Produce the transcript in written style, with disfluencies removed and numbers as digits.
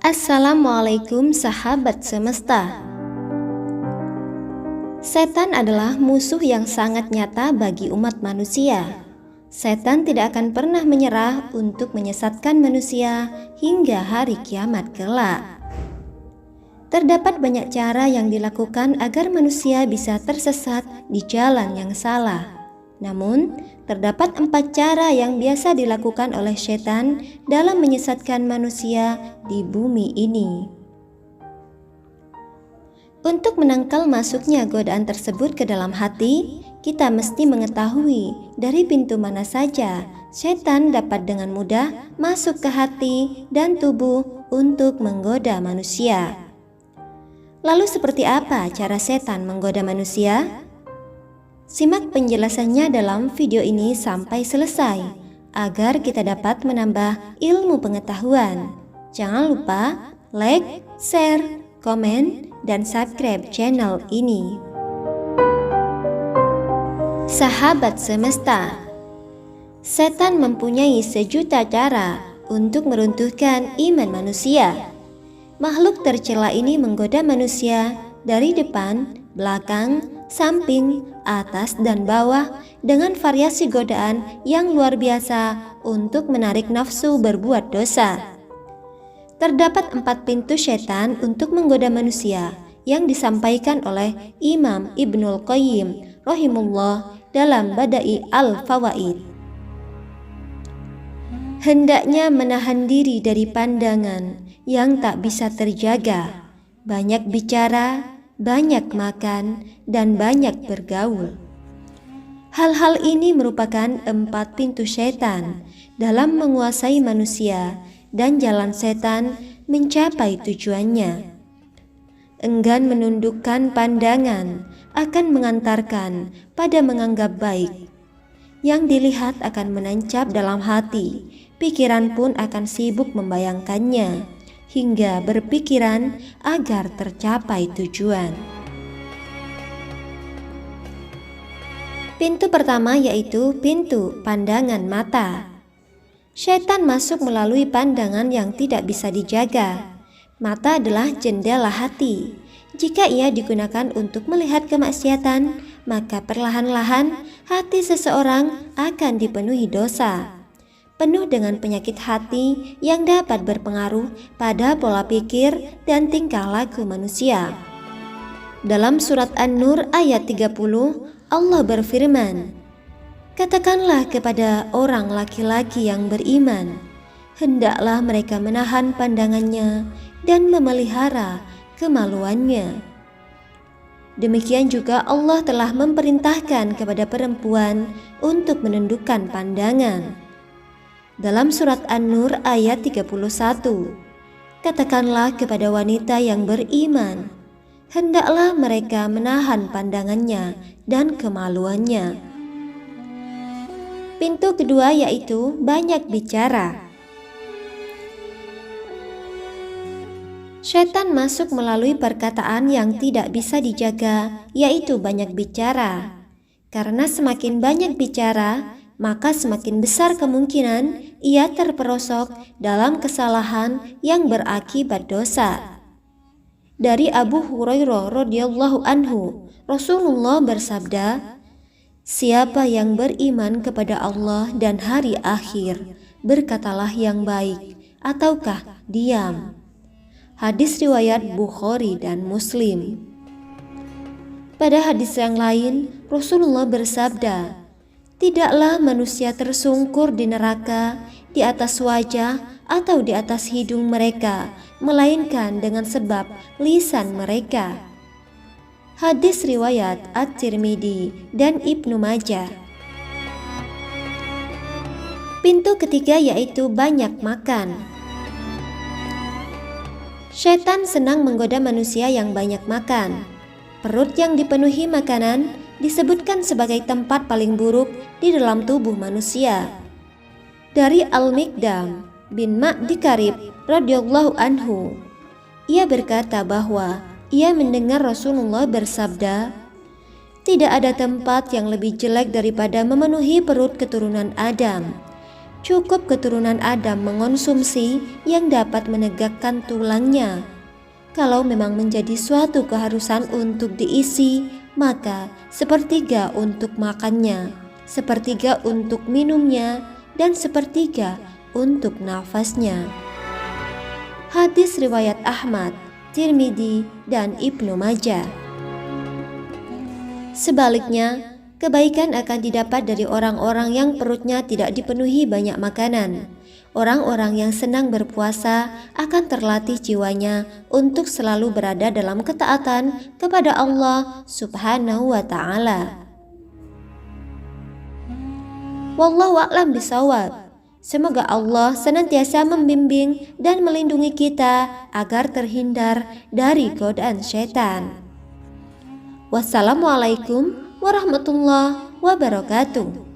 Assalamualaikum sahabat semesta. Setan adalah musuh yang sangat nyata bagi umat manusia. Setan tidak akan pernah menyerah untuk menyesatkan manusia hingga hari kiamat kelak. Terdapat banyak cara yang dilakukan agar manusia bisa tersesat di jalan yang salah. Namun, terdapat 4 cara yang biasa dilakukan oleh setan dalam menyesatkan manusia di bumi ini. Untuk menangkal masuknya godaan tersebut ke dalam hati, kita mesti mengetahui dari pintu mana saja setan dapat dengan mudah masuk ke hati dan tubuh untuk menggoda manusia. Lalu seperti apa cara setan menggoda manusia? Simak penjelasannya dalam video ini sampai selesai agar kita dapat menambah ilmu pengetahuan. Jangan lupa like, share, komen, dan subscribe channel ini. Sahabat semesta, setan mempunyai sejuta cara untuk meruntuhkan iman manusia. Makhluk tercela ini menggoda manusia dari depan, belakang, samping, atas, dan bawah dengan variasi godaan yang luar biasa untuk menarik nafsu berbuat dosa. Terdapat 4 pintu setan untuk menggoda manusia yang disampaikan oleh Imam Ibnul Qayyim rahimullah dalam Bada'i al-Fawaid. Hendaknya menahan diri dari pandangan yang tak bisa terjaga, banyak bicara, banyak makan, dan banyak bergaul. Hal-hal ini merupakan 4 pintu setan dalam menguasai manusia dan jalan setan mencapai tujuannya. Enggan menundukkan pandangan akan mengantarkan pada menganggap baik. Yang dilihat akan menancap dalam hati, pikiran pun akan sibuk membayangkannya, hingga berpikiran agar tercapai tujuan. Pintu pertama yaitu pintu pandangan mata. Setan masuk melalui pandangan yang tidak bisa dijaga. Mata adalah jendela hati. Jika ia digunakan untuk melihat kemaksiatan, maka perlahan-lahan hati seseorang akan dipenuhi dosa, penuh dengan penyakit hati yang dapat berpengaruh pada pola pikir dan tingkah laku manusia. Dalam surat An-Nur ayat 30, Allah berfirman, "Katakanlah kepada orang laki-laki yang beriman, hendaklah mereka menahan pandangannya dan memelihara kemaluannya." Demikian juga Allah telah memerintahkan kepada perempuan untuk menundukkan pandangan. Dalam surat An-Nur ayat 31, katakanlah kepada wanita yang beriman, hendaklah mereka menahan pandangannya dan kemaluannya. Pintu kedua yaitu banyak bicara. Setan masuk melalui perkataan yang tidak bisa dijaga, yaitu banyak bicara. Karena semakin banyak bicara, maka semakin besar kemungkinan ia terperosok dalam kesalahan yang berakibat dosa. Dari Abu Hurairah radhiyallahu anhu, Rasulullah bersabda, "Siapa yang beriman kepada Allah dan hari akhir, berkatalah yang baik, ataukah diam." Hadis riwayat Bukhari dan Muslim. Pada hadis yang lain, Rasulullah bersabda, "Tidaklah manusia tersungkur di neraka, di atas wajah atau di atas hidung mereka, melainkan dengan sebab lisan mereka." Hadis riwayat At-Tirmidzi dan Ibnu Majah. Pintu ketiga yaitu banyak makan. Setan senang menggoda manusia yang banyak makan. Perut yang dipenuhi makanan disebutkan sebagai tempat paling buruk di dalam tubuh manusia. Dari Al-Miqdam bin Ma'di Karib radhiyallahu anhu, ia berkata bahwa ia mendengar Rasulullah bersabda, "Tidak ada tempat yang lebih jelek daripada memenuhi perut keturunan Adam. Cukup keturunan Adam mengonsumsi yang dapat menegakkan tulangnya. Kalau memang menjadi suatu keharusan untuk diisi, maka sepertiga untuk makannya, sepertiga untuk minumnya, dan sepertiga untuk nafasnya. Hadis riwayat Ahmad, Tirmidzi, dan Ibnu Majah. Sebaliknya, kebaikan akan didapat dari orang-orang yang perutnya tidak dipenuhi banyak makanan. Orang-orang yang senang berpuasa akan terlatih jiwanya untuk selalu berada dalam ketaatan kepada Allah Subhanahu wa Ta'ala. Wallahu a'lam bishawab. Semoga Allah senantiasa membimbing dan melindungi kita agar terhindar dari godaan syaitan. Wassalamualaikum warahmatullahi wabarakatuh.